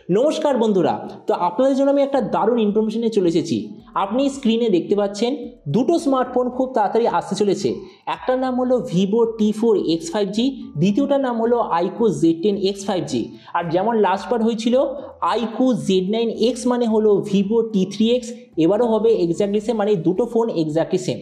নমস্কার বন্ধুরা, তো আপনাদের জন্য আমি একটা দারুণ ইনফরমেশন নিয়ে চলে এসেছি। আপনি স্ক্রিনে দেখতে পাচ্ছেন দুটো স্মার্টফোন খুব তাড়াতাড়ি আসতে চলেছে। একটার নাম হলো Vivo T4x 5G, দ্বিতীয়টার নাম হলো iQOO Z10X 5G। আর যেমন লাস্টবার হয়েছিল iQOO Z9X মানে হলো Vivo T3x, এবারও হবে এক্স্যাক্টলি সেম, মানে দুটো ফোন এক্স্যাক্টলি সেম।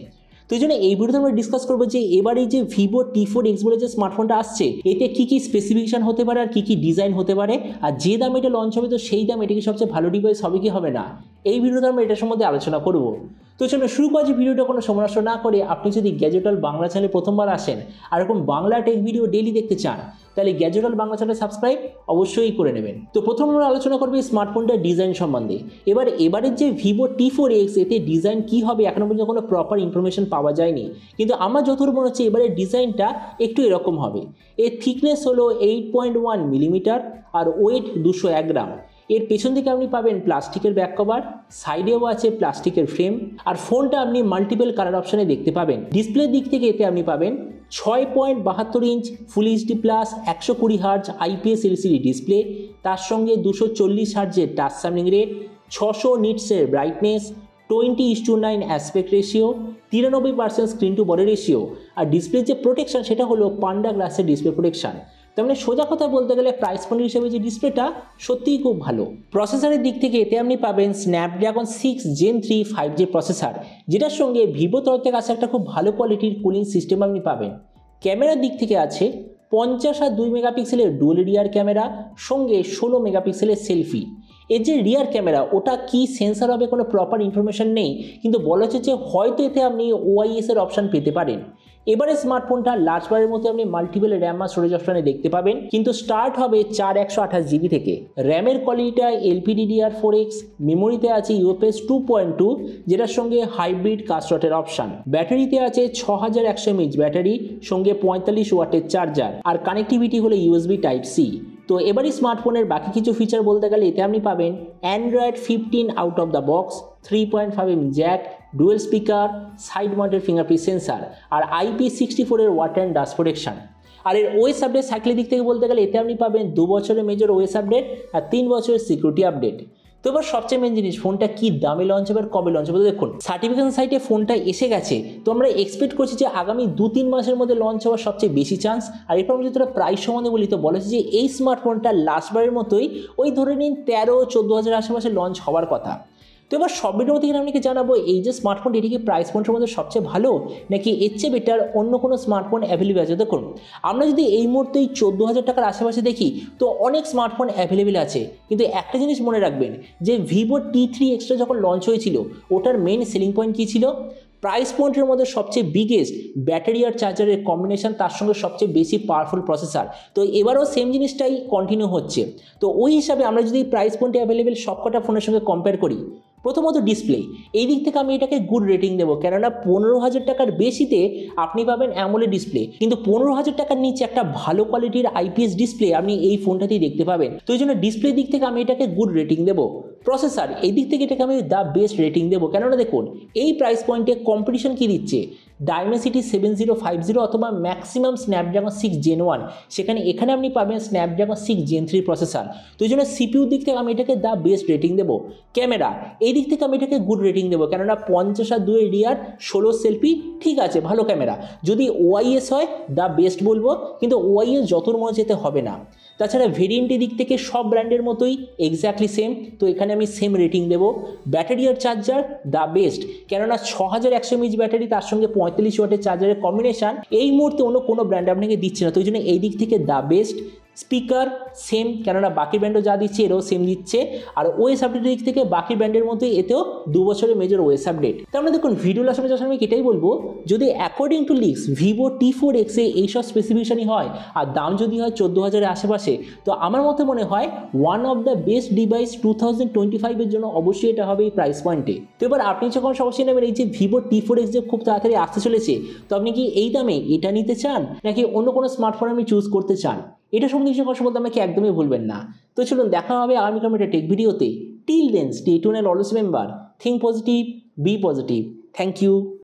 তো এই জন্য এই ভিডিওতে আমরা ডিসকাস করবো যে এবার এই যে Vivo T4x বলে যে স্মার্টফোনটা আসছে, এতে কি কি স্পেসিফিকেশন হতে পারে আর কি কি ডিজাইন হতে পারে, আর যে দাম এটা লঞ্চ হবে তো সেই দাম এটা কি সবচেয়ে ভালো ডিভাইস হবে কি হবে না, এই ভিডিওতে আমরা এটার সম্বন্ধে আলোচনা করব। তো চলো শুরু করা যে ভিডিওটা কোনো সময় নষ্ট না করে, আপনি যদি গ্যাজেট ওয়ার্ল্ড বাংলা চ্যানেলে প্রথমবার আসেন আর এরকম বাংলা টেক ভিডিও ডেইলি দেখতে চান, তাহলে gadget world Bangla channel subscribe অবশ্যই করে নেবেন। তো প্রথম আমরা আলোচনা করবো এই স্মার্টফোনটার ডিজাইন সম্বন্ধে। এবারের যে Vivo T4x, এতে ডিজাইন কি হবে এখনো পর্যন্ত কোনো প্রপার ইনফরমেশন পাওয়া যায়নি, কিন্তু আমার যতদূর মনে হচ্ছে এবারের ডিজাইনটা একটু এরকম হবে। এর থিকনেস হলো 8.1 মিলিমিটার আর ওয়েট 201 গ্রাম। এর পেছন দিকে আপনি পাবেন প্লাস্টিকের ব্যাক কভার, সাইডেও আছে প্লাস্টিকের ফ্রেম, আর ফোনটা আপনি মাল্টিপল কালার অপশনে দেখতে পাবেন। ডিসপ্লের দিক থেকে এতে আপনি পাবেন 6.72 inch full HD plus 120 hertz IPS LCD display, তার সঙ্গে 240 হার্জের টাচ সামলিং রেট, 600 নিটসের brightness, 20:9 aspect ratio, 93% screen to body ratio. আর ডিসপ্লের যে প্রোটেকশন সেটা হলো পান্ডা গ্লাসের ডিসপ্লে প্রোটেকশন। তার মানে সোজা কথা বলতে গেলে প্রাইস পয়েন্ট হিসেবে যে ডিসপ্লেটা সত্যিই খুব ভালো। প্রসেসরের দিক থেকে এতে আপনি পাবেন স্ন্যাপড্রাগন 6 Gen 3 5G প্রসেসর, যেটার সঙ্গে ভিভো তরফ থেকে আসে একটা খুব ভালো কোয়ালিটির কুলিং সিস্টেম আপনি পাবেন। ক্যামেরার দিক থেকে আছে 50 আর 2 মেগাপিক্সেলের ডুয়াল রিয়ার ক্যামেরা, সঙ্গে 16 মেগাপিক্সেলের সেলফি। এর যে রিয়ার ক্যামেরা ওটা কি সেন্সার হবে কোনো প্রপার ইনফরমেশন নেই, কিন্তু বলা হচ্ছে যে হয়তো এতে আপনি OIS এর অপশান পেতে পারেন। এবারে স্মার্টফোনটা লাস্টবারের মধ্যে আপনি মাল্টিপল র্যাম আর স্টোরেজ অপশানে দেখতে পাবেন, কিন্তু স্টার্ট হবে 4128GB থেকে। র্যামের কোয়ালিটিটা LPDDR4X, মেমোরিতে আছে UFS 2.2 যেটার সঙ্গে হাইব্রিড কাস্টরের অপশান। ব্যাটারিতে আছে 6100 mAh ব্যাটারি, সঙ্গে 45 ওয়াটের চার্জার, আর কানেক্টিভিটি হলো USB Type-C। তো এবারই স্মার্টফোনের বাকি কিছু ফিচার বলতে গেলে এতে আপনি পাবেন Android 15 out of the box, 3.5mm jack, dual speaker, side mounted fingerprint sensor, আর IP64 এর ওয়াটার অ্যান্ড ডাস্ট প্রোটেকশন। আর এর OS আপডেট সাইকেলের দিক থেকে বলতে গেলে এতে আপনি পাবেন 2 বছরের মেজর OS আপডেট আর 3 বছরের সিকিউরিটি আপডেট। তো এবার সবচেয়ে মেন জিনিস, ফোনটা কি দামে লঞ্চ হবে আর কবে লঞ্চ হবে। দেখুন সার্টিফিকেশন সাইটে ফোনটা এসে গেছে, তো আমরা এক্সপেক্ট করছি যে আগামী 2-3 মাসের মধ্যে লঞ্চ হওয়ার সবচেয়ে বেশি চান্স। আর এরপর যদি তোরা প্রাইস সম্বন্ধে বলি, তো বলেছে যে এই স্মার্টফোনটা লাস্টবারের মতোই ওই ধরে নিন 13-14 হাজার আশেপাশে লঞ্চ হওয়ার কথা। তো এবার সব ভিডিও থেকে আপনাকে জানাবো এই যে স্মার্টফোন এটি কি প্রাইস পয়েন্টের মধ্যে সবচেয়ে ভালো, নাকি এর চেয়ে বেটার অন্য কোনো স্মার্টফোন অ্যাভেলেবেল আছে। দেখুন আমরা যদি এই মুহূর্তে 14,000 টাকার আশেপাশে দেখি তো অনেক স্মার্টফোন অ্যাভেলেবেল আছে, কিন্তু একটা জিনিস মনে রাখবেন যে Vivo T3x যখন লঞ্চ হয়েছিল ওটার মেন সেলিং পয়েন্ট কী ছিল, প্রাইস পয়েন্টের মধ্যে সবচেয়ে বিগেস্ট ব্যাটারি আর চার্জারের কম্বিনেশন, তার সঙ্গে সবচেয়ে বেশি পাওয়ারফুল প্রসেসর। তো এবারও সেম জিনিসটাই কন্টিনিউ হচ্ছে। তো ওই হিসাবে আমরা যদি প্রাইস পয়েন্টে অ্যাভেলেবেল সবকটা ফোনের সঙ্গে কম্পেয়ার করি, প্রথমত ডিসপ্লে, এই দিক থেকে আমি এটাকে গুড রেটিং দেবো, কেননা 15,000 টাকার বেশিতে আপনি পাবেন অ্যামোলেড ডিসপ্লে, কিন্তু 15,000 টাকার নিচে একটা ভালো কোয়ালিটির IPS ডিসপ্লে আপনি এই ফোনটাতেই দেখতে পাবেন। তো এই জন্য ডিসপ্লে দিক থেকে আমি এটাকে গুড রেটিং দেবো। প্রসেসর, এই দিক থেকে এটাকে আমি দ্য বেস্ট রেটিং দেবো, কেননা দেখুন এই প্রাইস পয়েন্টে কম্পিটিশন কি দিচ্ছে, Dimensity 7050 অথবা ম্যাক্সিমাম স্ন্যাপড্রাগন 6 Gen 1, সেখানে এখানে আপনি পাবেন স্ন্যাপড্রাগন 6 Gen 3 প্রসেসর। তো এই জন্য CPU দিক থেকে আমি এটাকে দ্য বেস্ট রেটিং দেবো। ক্যামেরা, এই দিক থেকে আমি এটাকে গুড রেটিং দেবো, কেননা 50 আর 2 রিয়ার, 16 সেলফি, ঠিক আছে ভালো ক্যামেরা। যদি OIS হয় দ্য বেস্ট বলবো, কিন্তু OIS যতর মনে যেতে হবে না। তাছাড়া ভেরিয়েন্টের দিক থেকে সব ব্র্যান্ডের মতোই এক্স্যাক্টলি সেম, তো এখানে আমি সেম রেটিং দেবো। ব্যাটারি আর চার্জার দ্য বেস্ট, কেননা 6100 mAh ব্যাটারি, তার সঙ্গে 45 ওয়াটের চার্জারের কম্বিনেশন এই মুহূর্তে অন্য কোনো ব্র্যান্ড আপনাকে দিচ্ছে না, তো ওই জন্য এই দিক থেকে দ্য বেস্ট। স্পিকার সেম, কেননা বাকি ব্র্যান্ডও যা দিচ্ছে এরাও সেম দিচ্ছে। আর OS আপডেটের দিক থেকে বাকি ব্র্যান্ডের মধ্যে এতেও 2 বছরের মেজর OS আপডেট। তার মানে দেখুন ভিডিও লাস্টে যখন আমি এটাই বলবো, যদি according to leaks Vivo T4x এইসব স্পেসিফিকেশনই হয় আর দাম যদি হয় 14,000-এর আশেপাশে, তো আমার মতে মনে হয় one of the best device 2025-এর জন্য অবশ্যই এটা হবে এই প্রাইস পয়েন্টে। তো এবার আপনি যখন অবশ্যই নেবেন এই যে Vivo T4x যে খুব তাড়াতাড়ি আসতে চলেছে, তো আপনি কি এই দামে এটা নিতে চান, নাকি অন্য কোনো স্মার্টফোন আপনি চুজ করতে চান, এটা সম্বন্ধে কিছু কথা বলতে আমাকে একদমই ভুলবেন না। তো চলুন দেখা হবে আগামীকাল একটা টেক ভিডিওতে। Till then stay tune and always remember, think positive, be positive. Thank you.